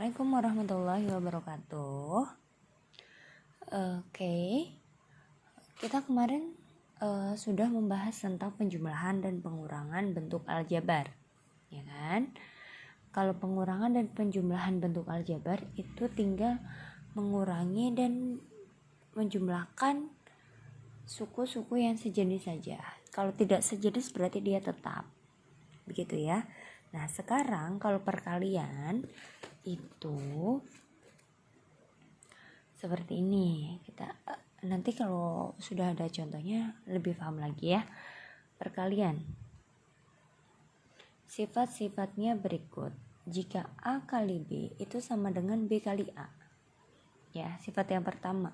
Assalamualaikum warahmatullahi wabarakatuh. Oke, kita kemarin sudah membahas tentang penjumlahan dan pengurangan bentuk aljabar, ya kan? Kalau pengurangan dan penjumlahan bentuk aljabar itu tinggal mengurangi dan menjumlahkan suku-suku yang sejenis saja. Kalau tidak sejenis berarti dia tetap, begitu ya. Nah sekarang kalau perkalian itu seperti ini. Kita nanti kalau sudah ada contohnya lebih paham lagi ya. Perkalian sifat-sifatnya berikut. Jika A kali B itu sama dengan B kali A, ya sifat yang pertama.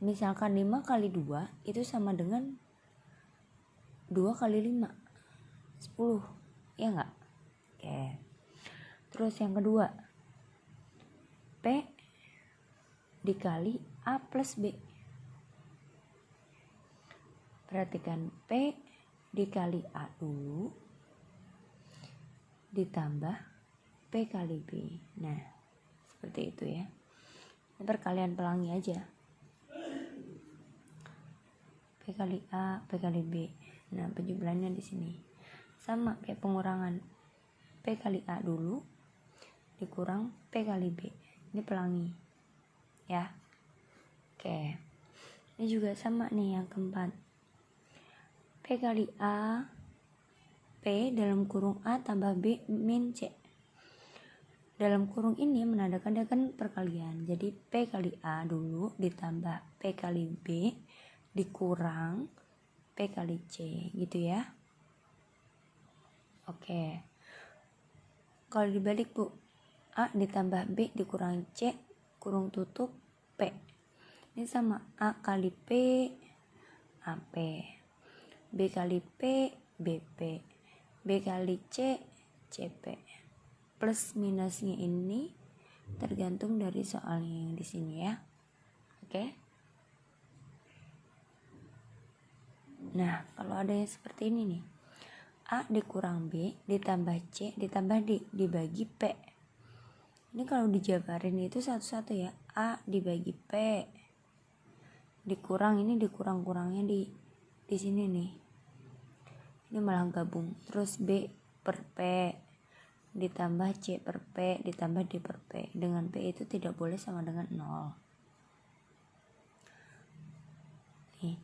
Misalkan 5 kali 2 itu sama dengan 2 kali 5 10, ya enggak? Oke. Terus yang kedua, P dikali A plus B. Perhatikan, P dikali A dulu ditambah P kali B. Nah seperti itu ya. Ini perkalian pelangi aja. P kali A, P kali B. Nah penjumlahannya di sini sama kayak pengurangan. P kali A dulu dikurang P kali B. Ini pelangi ya. Oke, ini juga sama nih yang keempat. P kali A, P dalam kurung A tambah B min C. Dalam kurung ini menandakan dia kan perkalian. Jadi P kali A dulu ditambah P kali B dikurang P kali C gitu ya. Oke, kalau dibalik Bu, A ditambah B dikurang C kurung tutup P. Ini sama A kali P AP, B kali P BP, B kali C CP. Plus minusnya ini tergantung dari soalnya yang di sini ya. Oke. Nah kalau ada yang seperti ini nih, A dikurang B ditambah C ditambah D dibagi P. Ini kalau dijabarin itu satu-satu ya. A dibagi P dikurang, ini dikurang-kurangnya di sini nih. Ini malah gabung. Terus B per P ditambah C per P ditambah D per P. Dengan P itu tidak boleh sama dengan 0. Nih.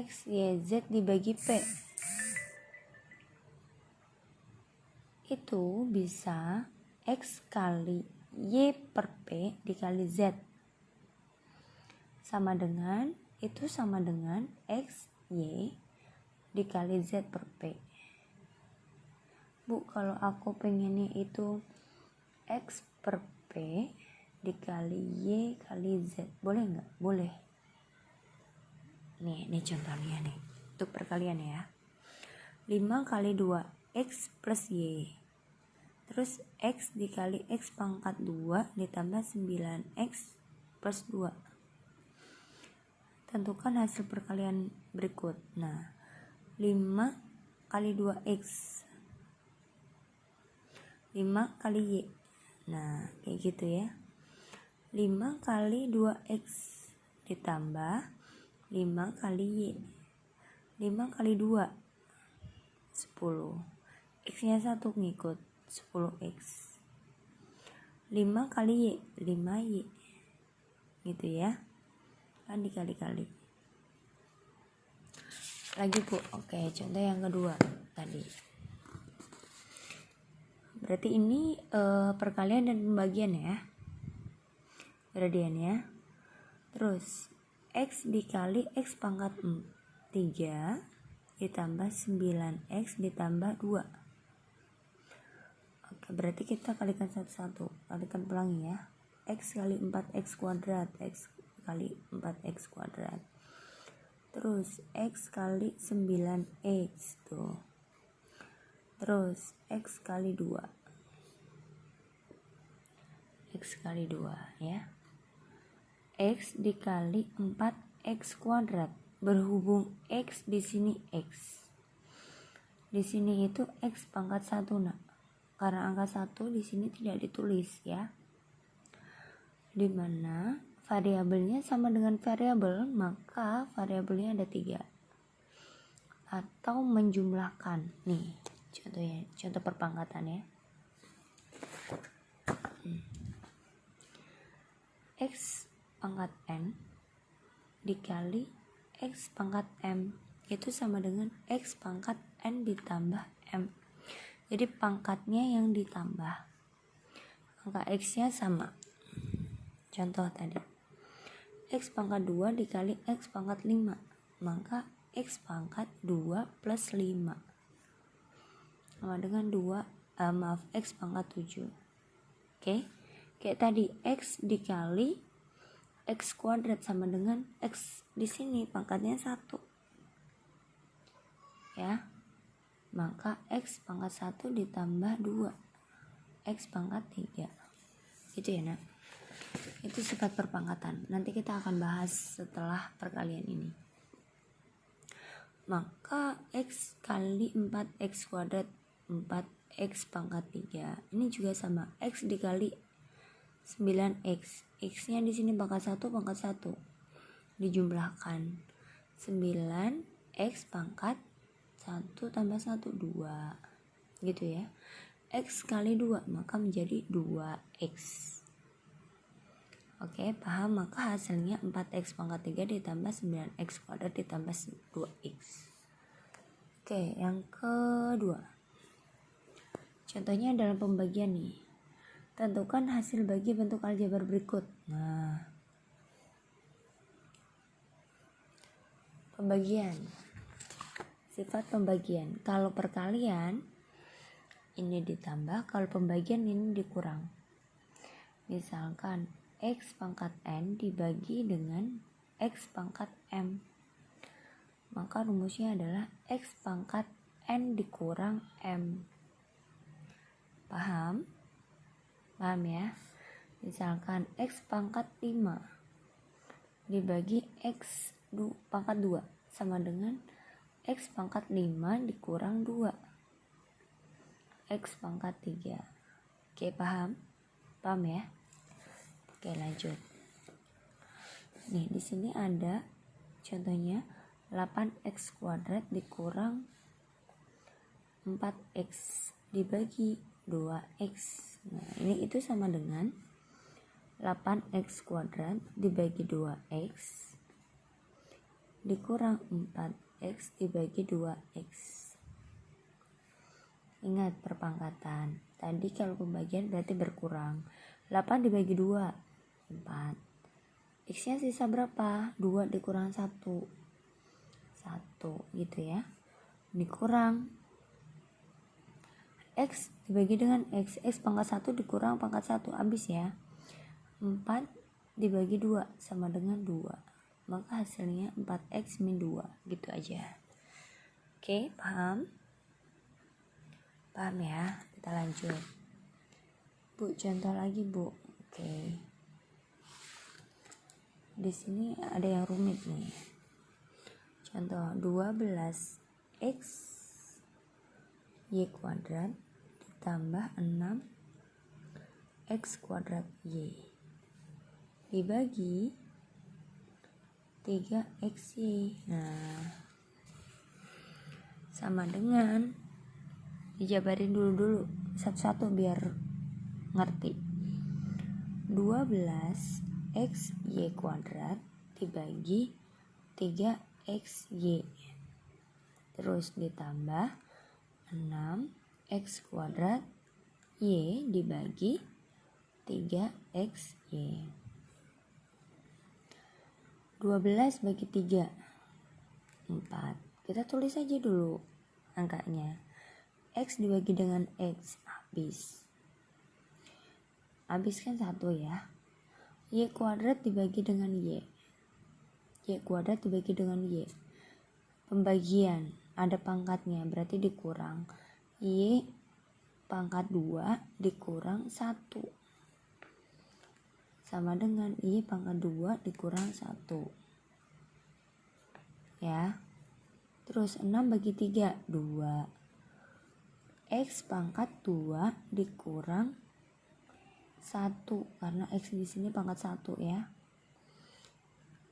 X, Y, Z dibagi P. Itu bisa X kali Y per P dikali Z. Sama dengan X, Y dikali Z per P. Bu, kalau aku pengennya itu X per P dikali Y kali Z, boleh nggak? Boleh. Nih contohnya nih, untuk perkalian ya. 5 kali 2 X plus Y. Terus X dikali X pangkat 2 ditambah 9X plus 2. Tentukan hasil perkalian berikut. Nah 5 kali 2X, 5 kali Y. Nah kayak gitu ya. 5 kali 2X ditambah 5 kali Y. 5 kali 2 10. X nya 1 ngikut 10X. 5 kali Y 5Y. Gitu ya. Kan dikali-kali. Lagi Bu. Oke, contoh yang kedua tadi. Berarti ini perkalian dan pembagian ya. Gradian ya. Terus X dikali X pangkat 3 ditambah 9X ditambah 2. Oke, berarti kita kalikan satu-satu. Kalikan pelangi ya. X kali 4X kuadrat, X kali 4X kuadrat. Terus X kali 9X tuh. Terus X kali 2. X kali 2 ya. X dikali 4X kuadrat. Berhubung X di sini X. Di sini itu X pangkat 1 nak. karena angka 1 di sini tidak ditulis ya, dimana variabelnya sama dengan variabel, maka variabelnya ada 3. Atau menjumlahkan, nih contohnya, contoh perpangkatan ya. X pangkat N dikali X pangkat M itu sama dengan X pangkat N ditambah M. Jadi pangkatnya yang ditambah, angka X nya sama. Contoh tadi, X pangkat 2 dikali X pangkat 5, maka X pangkat 2 plus 5 sama dengan X pangkat 7. Oke, kayak tadi X dikali X kuadrat sama dengan X di sini pangkatnya 1 ya, maka X pangkat 1 ditambah 2 X pangkat 3 gitu ya nak. Itu sifat perpangkatan, nanti kita akan bahas setelah perkalian ini. Maka X kali 4X kuadrat 4X pangkat 3 ini juga sama, X dikali 9X, X nya di sini pangkat 1 dijumlahkan 9X pangkat 1 tambah 1 2 gitu ya. X kali 2 maka menjadi 2X. Oke, paham? Maka hasilnya 4X pangkat 3 ditambah 9X kuadrat ditambah 2X. Oke, yang kedua, contohnya dalam pembagian nih, tentukan hasil bagi bentuk aljabar berikut. Nah, pembagian, sifat pembagian. Kalau perkalian ini ditambah, kalau pembagian ini dikurang. Misalkan X pangkat N dibagi dengan X pangkat M, maka rumusnya adalah X pangkat N dikurang M. Paham? Paham ya? Misalkan X pangkat 5 dibagi X pangkat 2 sama dengan X pangkat 5 dikurang 2 X pangkat 3. Oke, paham? Paham ya? Oke, lanjut. Nih, di sini ada contohnya 8X kuadrat dikurang 4X dibagi 2X. Nah, ini itu sama dengan 8X kuadrat dibagi 2X dikurang 4X dibagi 2X. Ingat perpangkatan. Tadi kalau pembagian berarti berkurang. 8 dibagi 2, 4. X nya sisa berapa? 2 dikurang 1 gitu ya. Dikurang X dibagi dengan X pangkat 1 dikurang pangkat 1, habis ya. 4 dibagi 2 sama dengan 2, maka hasilnya 4X min 2 gitu aja. Oke, paham? Paham ya? Kita lanjut. Bu, contoh lagi Bu. Oke, di sini ada yang rumit nih. Contoh 12X Y kuadrat ditambah 6X kuadrat Y dibagi 3XY. Nah, sama dengan, dijabarin dulu satu-satu biar ngerti. 12XY kuadrat dibagi 3XY terus ditambah 6X kuadrat Y dibagi 3XY. 12 bagi 3 4. Kita tulis aja dulu angkanya. X dibagi dengan X habis kan 1 ya. Y kuadrat dibagi dengan Y kuadrat dibagi dengan Y, pembagian ada pangkatnya berarti dikurang. Y pangkat 2 dikurang 1 sama dengan Y pangkat 2 dikurang 1 ya. Terus 6 bagi 3 2, X pangkat 2 dikurang 1, karena X di sini pangkat 1 ya.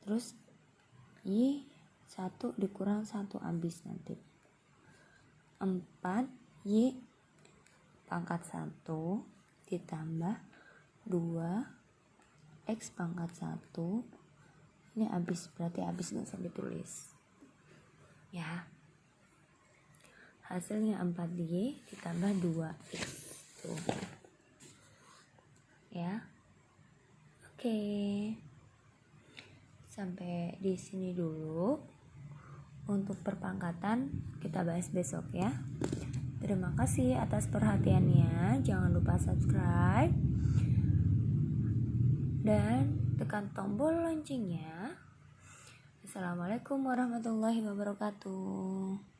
Terus Y 1 dikurang 1 habis nanti. 4 Y pangkat 1 ditambah 2 X pangkat 1. Ini habis, berarti habis, nggak usah ditulis ya. Hasilnya 4Y ditambah 2X tuh ya. Oke, sampai di sini dulu untuk perpangkatan, kita bahas besok ya. Terima kasih atas perhatiannya. Jangan lupa subscribe dan tekan tombol loncengnya. Assalamualaikum warahmatullahi wabarakatuh.